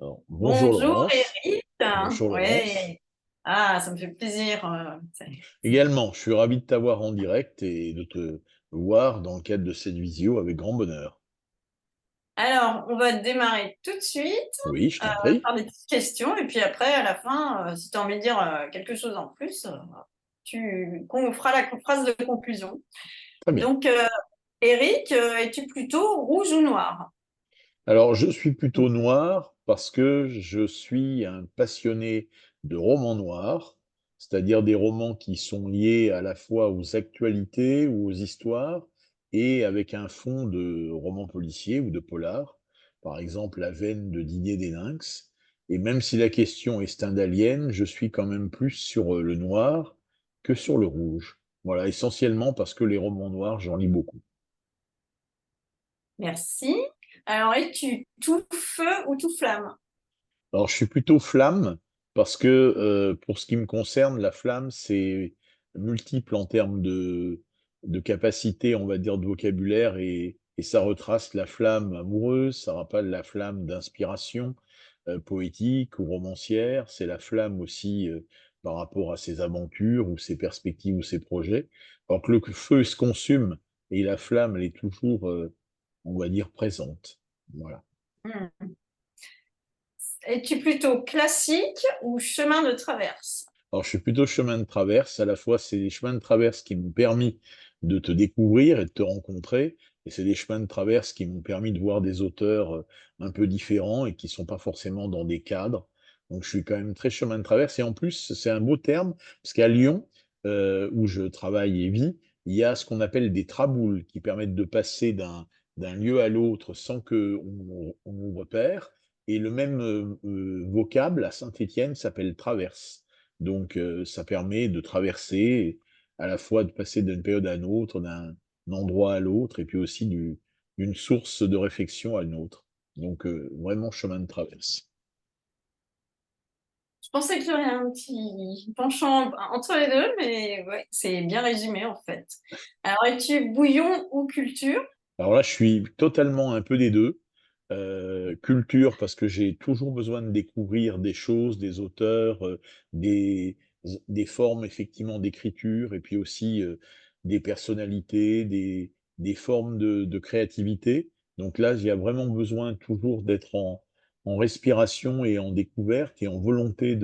Alors, bonjour Bonjour Laurence. Eric. Bonjour Laurence. Ouais. Ah, ça me fait plaisir. Également, je suis ravi de t'avoir en direct et de te voir dans le cadre de cette visio avec grand bonheur. Alors, on va démarrer tout de suite Oui, je t'en prie. par des petites questions. Et puis après, à la fin, si tu as envie de dire quelque chose en plus, on fera la phrase de conclusion. Très bien. Donc, Eric, es-tu plutôt rouge ou noir? Alors, je suis plutôt noir parce que je suis un passionné de romans noirs, c'est-à-dire des romans qui sont liés à la fois aux actualités ou aux histoires et avec un fond de roman policier ou de polar. Par exemple, La veine de Didier Délinx. Et même si la question est stendhalienne, je suis quand même plus sur le noir que sur le rouge. Voilà, essentiellement parce que les romans noirs, j'en lis beaucoup. Merci. Alors, es-tu tout feu ou tout flamme? Alors, je suis plutôt flamme parce que, pour ce qui me concerne, la flamme, c'est multiple en termes de capacité, on va dire, de vocabulaire et ça retrace la flamme amoureuse, ça rappelle la flamme d'inspiration, poétique ou romancière. C'est la flamme aussi, par rapport à ses aventures ou ses perspectives ou ses projets. Alors que le feu se consume et la flamme, elle est toujours, on va dire, présente. Voilà. Hmm. Es-tu plutôt classique ou chemin de traverse? Alors, je suis plutôt chemin de traverse. À la fois, c'est des chemins de traverse qui m'ont permis de te découvrir et de te rencontrer, et c'est des chemins de traverse qui m'ont permis de voir des auteurs un peu différents et qui sont pas forcément dans des cadres. Donc, je suis quand même très chemin de traverse. Et en plus, c'est un beau terme, parce qu'à Lyon, où je travaille et vis, il y a ce qu'on appelle des traboules qui permettent de passer d'un lieu à l'autre sans que on nous repère. Et le même vocable à Saint-Étienne s'appelle traverse. Donc, ça permet de traverser, à la fois de passer d'une période à une autre, d'un endroit à l'autre, et puis aussi d'une source de réflexion à une autre. Donc, vraiment chemin de traverse. Je pensais qu'il y aurait un petit penchant entre les deux, mais ouais, c'est bien résumé en fait. Alors, es-tu bouillon ou culture? Alors là, je suis totalement un peu des deux. Culture, parce que j'ai toujours besoin de découvrir des choses, des auteurs, des, des formes effectivement d'écriture, et puis aussi des personnalités, des formes de créativité. Donc là, il y a vraiment besoin toujours d'être en respiration et en découverte et en volonté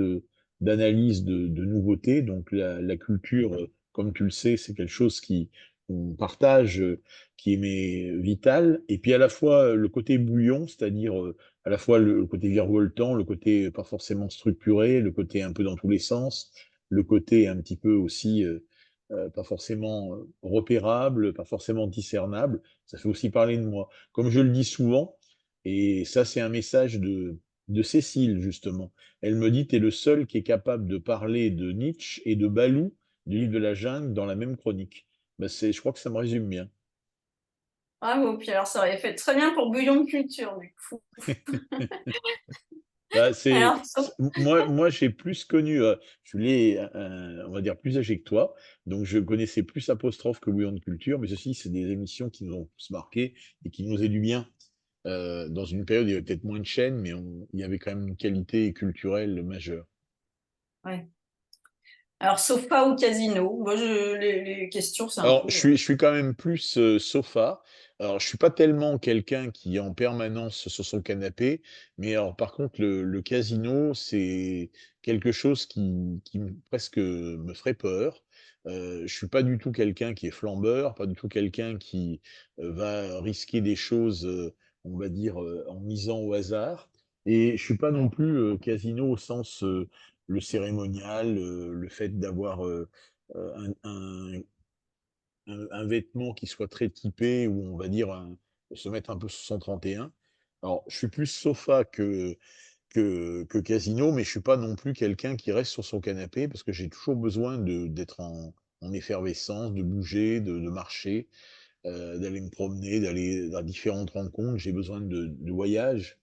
d'analyse de nouveautés. Donc la culture, comme tu le sais, c'est quelque chose qui qu'on partage, qui m'est vital. Et puis à la fois le côté bouillon, c'est-à-dire à la fois le côté virevoltant, le côté pas forcément structuré, le côté un peu dans tous les sens, le côté un petit peu aussi pas forcément repérable, pas forcément discernable. Ça fait aussi parler de moi. Comme je le dis souvent, et ça c'est un message de Cécile justement. Elle me dit, tu es le seul qui est capable de parler de Nietzsche et de Balou, du livre de la jungle, dans la même chronique. Ben je crois que ça me résume bien. Bravo, puis alors ça aurait fait très bien pour bouillon de culture du coup. Bah, Alors, moi, j'ai plus connu, je l'ai, on va dire, plus âgé que toi, donc je connaissais plus Apostrophe que Bouillon de Culture, mais ceci, c'est des émissions qui nous ont tous marqués et qui nous éduquent bien. Dans une période, il y avait peut-être moins de chaînes, mais il y avait quand même une qualité culturelle majeure. ouais. Alors, sofa ou casino? Moi, les questions, c'est un Alors, peu. je suis quand même plus sofa. Alors, je suis pas tellement quelqu'un qui est en permanence sur son canapé, mais alors, par contre, le casino, c'est quelque chose presque me ferait peur. Je suis pas du tout quelqu'un qui est flambeur, pas du tout quelqu'un qui va risquer des choses, on va dire, en misant au hasard. Et je suis pas non plus casino au sens le cérémonial, le fait d'avoir un vêtement qui soit très typé ou on va dire se mettre un peu sous son 31. Alors, je suis plus sofa que casino, mais je suis pas non plus quelqu'un qui reste sur son canapé parce que j'ai toujours besoin d'être en effervescence, de bouger, de marcher, d'aller me promener, d'aller à différentes rencontres. J'ai besoin de voyage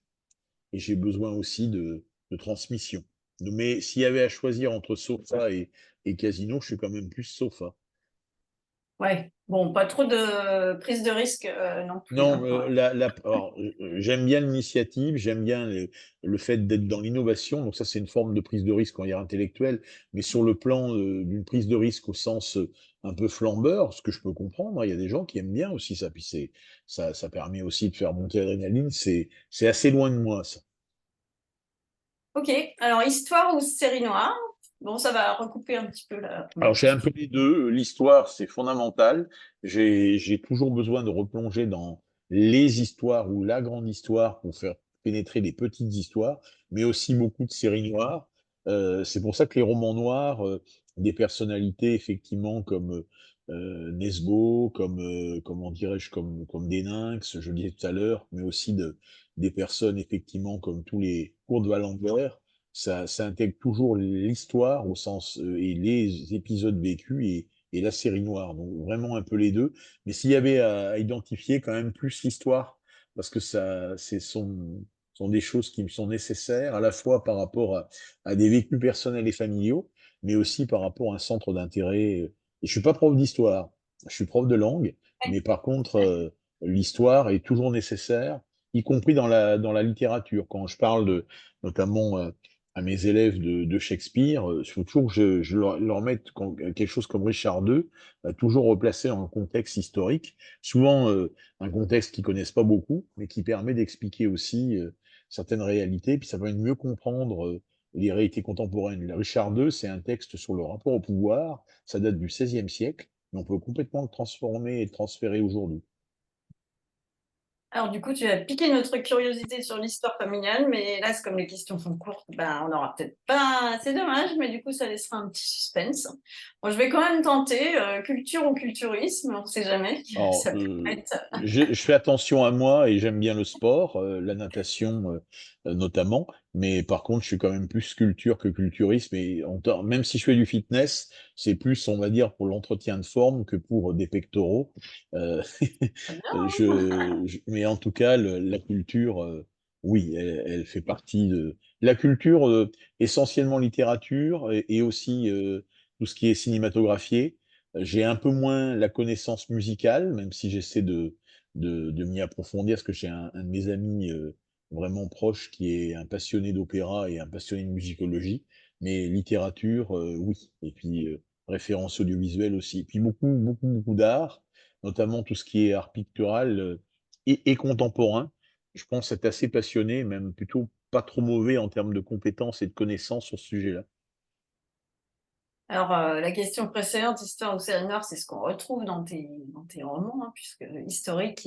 et j'ai besoin aussi de transmission. Mais s'il y avait à choisir entre sofa et casino, je suis quand même plus sofa. Ouais. Bon, pas trop de prise de risque non plus, Non, hein, quand même. alors, j'aime bien l'initiative, j'aime bien le fait d'être dans l'innovation, donc ça, c'est une forme de prise de risque, on va dire intellectuelle, mais sur le plan, d'une prise de risque au sens, un peu flambeur, ce que je peux comprendre, hein, il y a des gens qui aiment bien aussi ça, puis ça permet aussi de faire monter l'adrénaline, c'est assez loin de moi ça. Ok, alors histoire ou série noire? Bon, ça va recouper un petit peu la Alors, première j'ai un peu question. les deux. L'histoire, c'est fondamental. J'ai toujours besoin de replonger dans les histoires ou la grande histoire pour faire pénétrer les petites histoires, mais aussi beaucoup de séries noires. C'est pour ça que les romans noirs, des personnalités effectivement comme Nesbo, comme comment dirais-je, comme des Lynx, je le disais tout à l'heure, mais aussi des personnes effectivement comme tous les Kurt Wallander, ça intègre toujours l'histoire au sens et les épisodes vécus et la série noire, donc vraiment un peu les deux. Mais s'il y avait à identifier quand même plus l'histoire, parce que sont des choses qui me sont nécessaires, à la fois par rapport à des vécus personnels et familiaux, mais aussi par rapport à un centre d'intérêt. Et je suis pas prof d'histoire, je suis prof de langue, mais par contre, l'histoire est toujours nécessaire, y compris dans la littérature. Quand je parle notamment à mes élèves de Shakespeare, il faut toujours que je leur mette quelque chose comme Richard II, toujours replacé dans le contexte historique, souvent un contexte qu'ils connaissent pas beaucoup, mais qui permet d'expliquer aussi certaines réalités, puis ça permet de mieux comprendre les réalités contemporaines. Richard II, c'est un texte sur le rapport au pouvoir, ça date du XVIe siècle, mais on peut complètement le transformer et le transférer aujourd'hui. Alors du coup, tu as piqué notre curiosité sur l'histoire familiale, mais là, c'est comme les questions sont courtes, ben, on n'aura peut-être pas. C'est dommage, mais du coup, ça laissera un petit suspense. Bon, je vais quand même tenter culture ou culturisme, on ne sait jamais. Alors, Ça peut être. je fais attention à moi et j'aime bien le sport, la natation notamment, mais par contre, je suis quand même plus sculpture que culturisme et même si je fais du fitness, c'est plus, on va dire, pour l'entretien de forme que pour des pectoraux. Euh, mais en tout cas, la culture, oui, elle fait partie de la culture, essentiellement littérature et aussi tout ce qui est cinématographié. J'ai un peu moins la connaissance musicale, même si j'essaie de m'y approfondir, parce que j'ai un de mes amis vraiment proche qui est un passionné d'opéra et un passionné de musicologie, mais littérature, oui. Et puis référence audiovisuelle aussi. Et puis beaucoup d'art, notamment tout ce qui est art pictural et contemporain. Je pense être assez passionné, même plutôt pas trop mauvais en termes de compétences et de connaissances sur ce sujet-là. Alors, la question précédente, histoire ou série noire, c'est ce qu'on retrouve dans tes romans, hein, puisque historique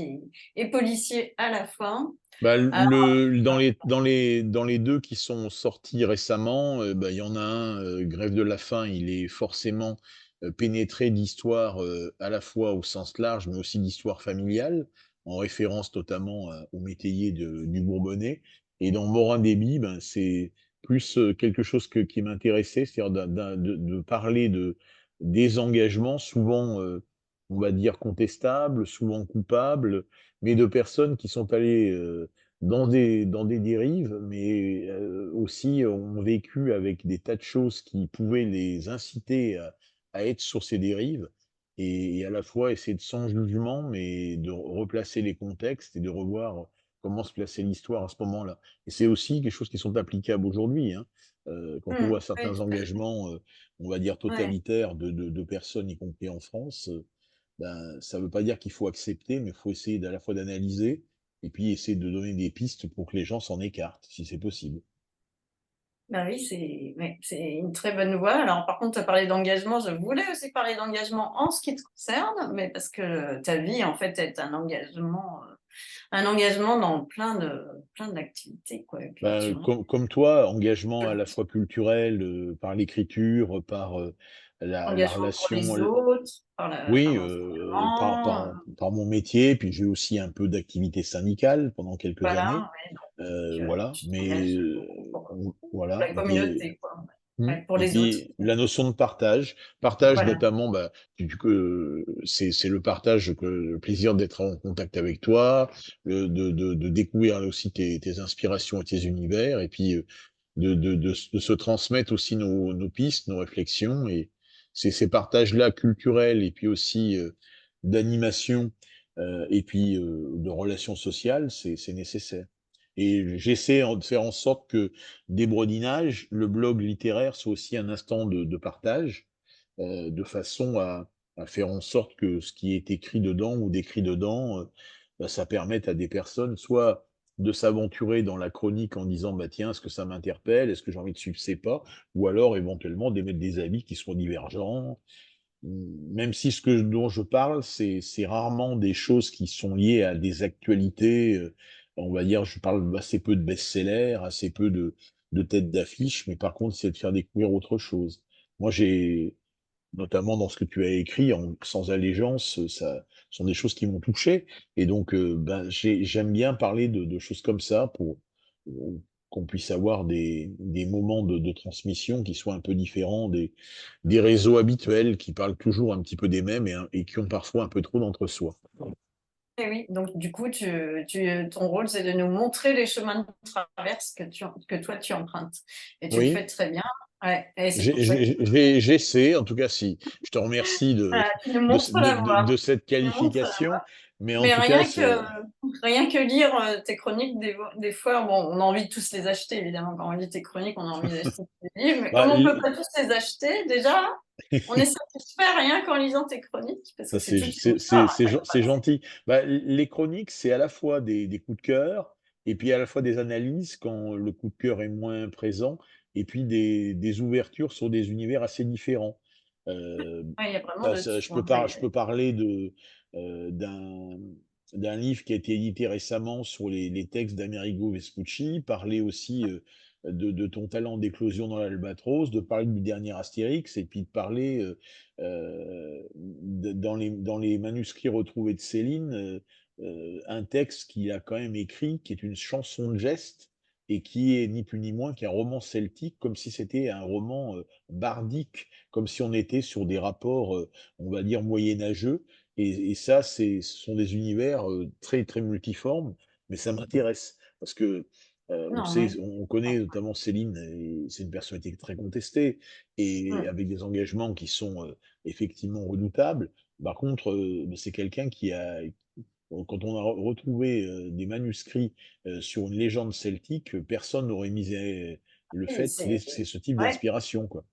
et policier à la fois. Bah, Alors, dans les 2 qui sont sortis récemment, bah, il y en a un, Grève de la faim, il est forcément, pénétré d'histoire, à la fois au sens large, mais aussi d'histoire familiale, en référence notamment, aux métayers du Bourbonnais. Et dans Morin d'Ébie, ben, c'est plus, quelque chose qui m'intéressait, c'est-à-dire de parler des engagements souvent, on va dire contestables, souvent coupables, mais de personnes qui sont allées, dans des dérives, mais aussi ont vécu avec des tas de choses qui pouvaient les inciter à être sur ces dérives et à la fois essayer de sans jugement, mais de replacer les contextes et de revoir comment se plaçait l'histoire à ce moment-là. Et c'est aussi quelque chose qui sont applicables aujourd'hui, hein. Quand on voit oui, certains tout à fait. engagements, on va dire Ouais. totalitaires de personnes, y compris en France, ben, ça ne veut pas dire qu'il faut accepter, mais il faut essayer à la fois d'analyser et puis essayer de donner des pistes pour que les gens s'en écartent, si c'est possible. Bah oui, c'est ouais, c'est une très bonne voie. Alors, par contre, tu as parlé d'engagement. Je voulais aussi parler d'engagement en ce qui te concerne, mais parce que ta vie, en fait, est un engagement dans plein d'activités, quoi, Ben, culturelles, comme toi, engagement à la politiques. fois culturel, par l'écriture, par la Engagement pour relation, les autres, par oui, l'enseignement, par mon métier, puis j'ai aussi un peu d'activité syndicale pendant quelques années, voilà, ouais, donc voilà, tu mais t'engages beaucoup pour voilà, la et puis communauté, quoi. mmh. Ouais, pour Et les autres. puis la notion de partage. Partage Voilà. notamment, bah, que c'est le partage, que le plaisir d'être en contact avec toi, de découvrir aussi tes inspirations et tes univers, et puis de se transmettre aussi nos pistes, nos réflexions, et c'est ces partages-là culturels et puis aussi d'animation, et puis, de relations sociales, c'est nécessaire. Et j'essaie de faire en sorte que des brodinages, le blog littéraire soit aussi un instant de partage, de façon à faire en sorte que ce qui est écrit dedans ou décrit dedans, bah, ça permette à des personnes soit de s'aventurer dans la chronique en disant: «Bah, tiens, est-ce que ça m'interpelle? Est-ce que j'ai envie de suivre ces pas?» ou alors éventuellement d'émettre des avis qui sont divergents. Même si ce que dont je parle, c'est rarement des choses qui sont liées à des actualités, on va dire, je parle assez peu de best-sellers, assez peu de têtes d'affiche, mais par contre, c'est de faire découvrir autre chose. Moi, j'ai notamment dans ce que tu as écrit en Sans allégeance, ça sont des choses qui m'ont touché et donc ben, j'aime bien parler de choses comme ça pour qu'on puisse avoir des moments de transmission qui soient un peu différents des réseaux habituels qui parlent toujours un petit peu des mêmes et qui ont parfois un peu trop d'entre-soi. Et oui, donc du coup, ton rôle, c'est de nous montrer les chemins de traverse que toi tu empruntes et tu le fais Oui, très bien. Ouais, et c'est pour ça que j'essaie, en tout cas si je te remercie voilà, tu nous montres la voie, de cette tu nous montres la qualification, voie. mais en Mais tout cas c'est rien que lire, tes chroniques des fois, bon, on a envie de tous les acheter évidemment. Quand on lit tes chroniques, on a envie d'acheter tes livres, mais bah, comme on peut pas tous les acheter, déjà, on est satisfait rien qu'en lisant tes chroniques parce que ça, c'est toute une histoire à chaque fois. c'est gentil. Bah, les chroniques, c'est à la fois des coups de cœur et puis à la fois des analyses quand le coup de cœur est moins présent et puis des ouvertures sur des univers assez différents. Heu, Ouais, il y a vraiment bah, de ça tout, hein, ouais. je peux parler d'un livre qui a été édité récemment sur les textes d'Amerigo Vespucci, parler aussi, de ton talent d'éclosion dans l'Albatros, de parler du dernier Astérix et puis de parler, dans les manuscrits retrouvés de Céline, un texte qu'il a quand même écrit, qui est une chanson de geste et qui est ni plus ni moins qu'un roman celtique, comme si c'était un roman, bardique, comme si on était sur des rapports, on va dire moyenâgeux et ça, ce sont des univers, très, très multiformes, mais ça m'intéresse parce que, Non, ouais. on connaît notamment Céline et c'est une personnalité très contestée et Mmh. avec des engagements qui sont, effectivement redoutables. Par contre, c'est quelqu'un qui a quand on a retrouvé, des manuscrits, sur une légende celtique, personne n'aurait misé le Oui, fait qu'il ait c'est ce type ouais, d'inspiration, quoi.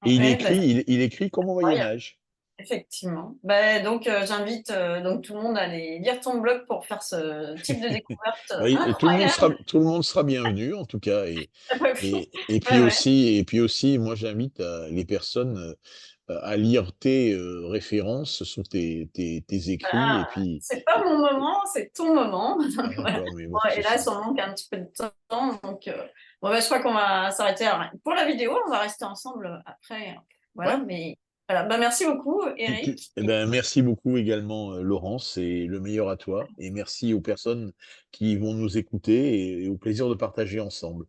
Et ouais, bah, c'est il écrit comme au Moyen incroyable, Âge. effectivement. Bah, donc j'invite, donc tout le monde à aller lire ton blog pour faire ce type de découverte, Oui, incroyable. tout le monde sera bienvenu en tout cas Ouais, ouais. et puis aussi moi j'invite, les personnes, à lire tes, références sur tes écrits et Ah, puis c'est pas mon moment, c'est ton moment. Donc ah voilà. d'accord, mais bon, Bon, ce hélas, sera on manque un petit peu de temps, donc bon, bah, je crois qu'on va s'arrêter là. Pour la vidéo, on va rester ensemble, après, voilà, ouais, mais voilà, bah, merci beaucoup Eric. et ben, merci beaucoup également, Laurence et le meilleur à toi et merci aux personnes qui vont nous écouter et au plaisir de partager ensemble.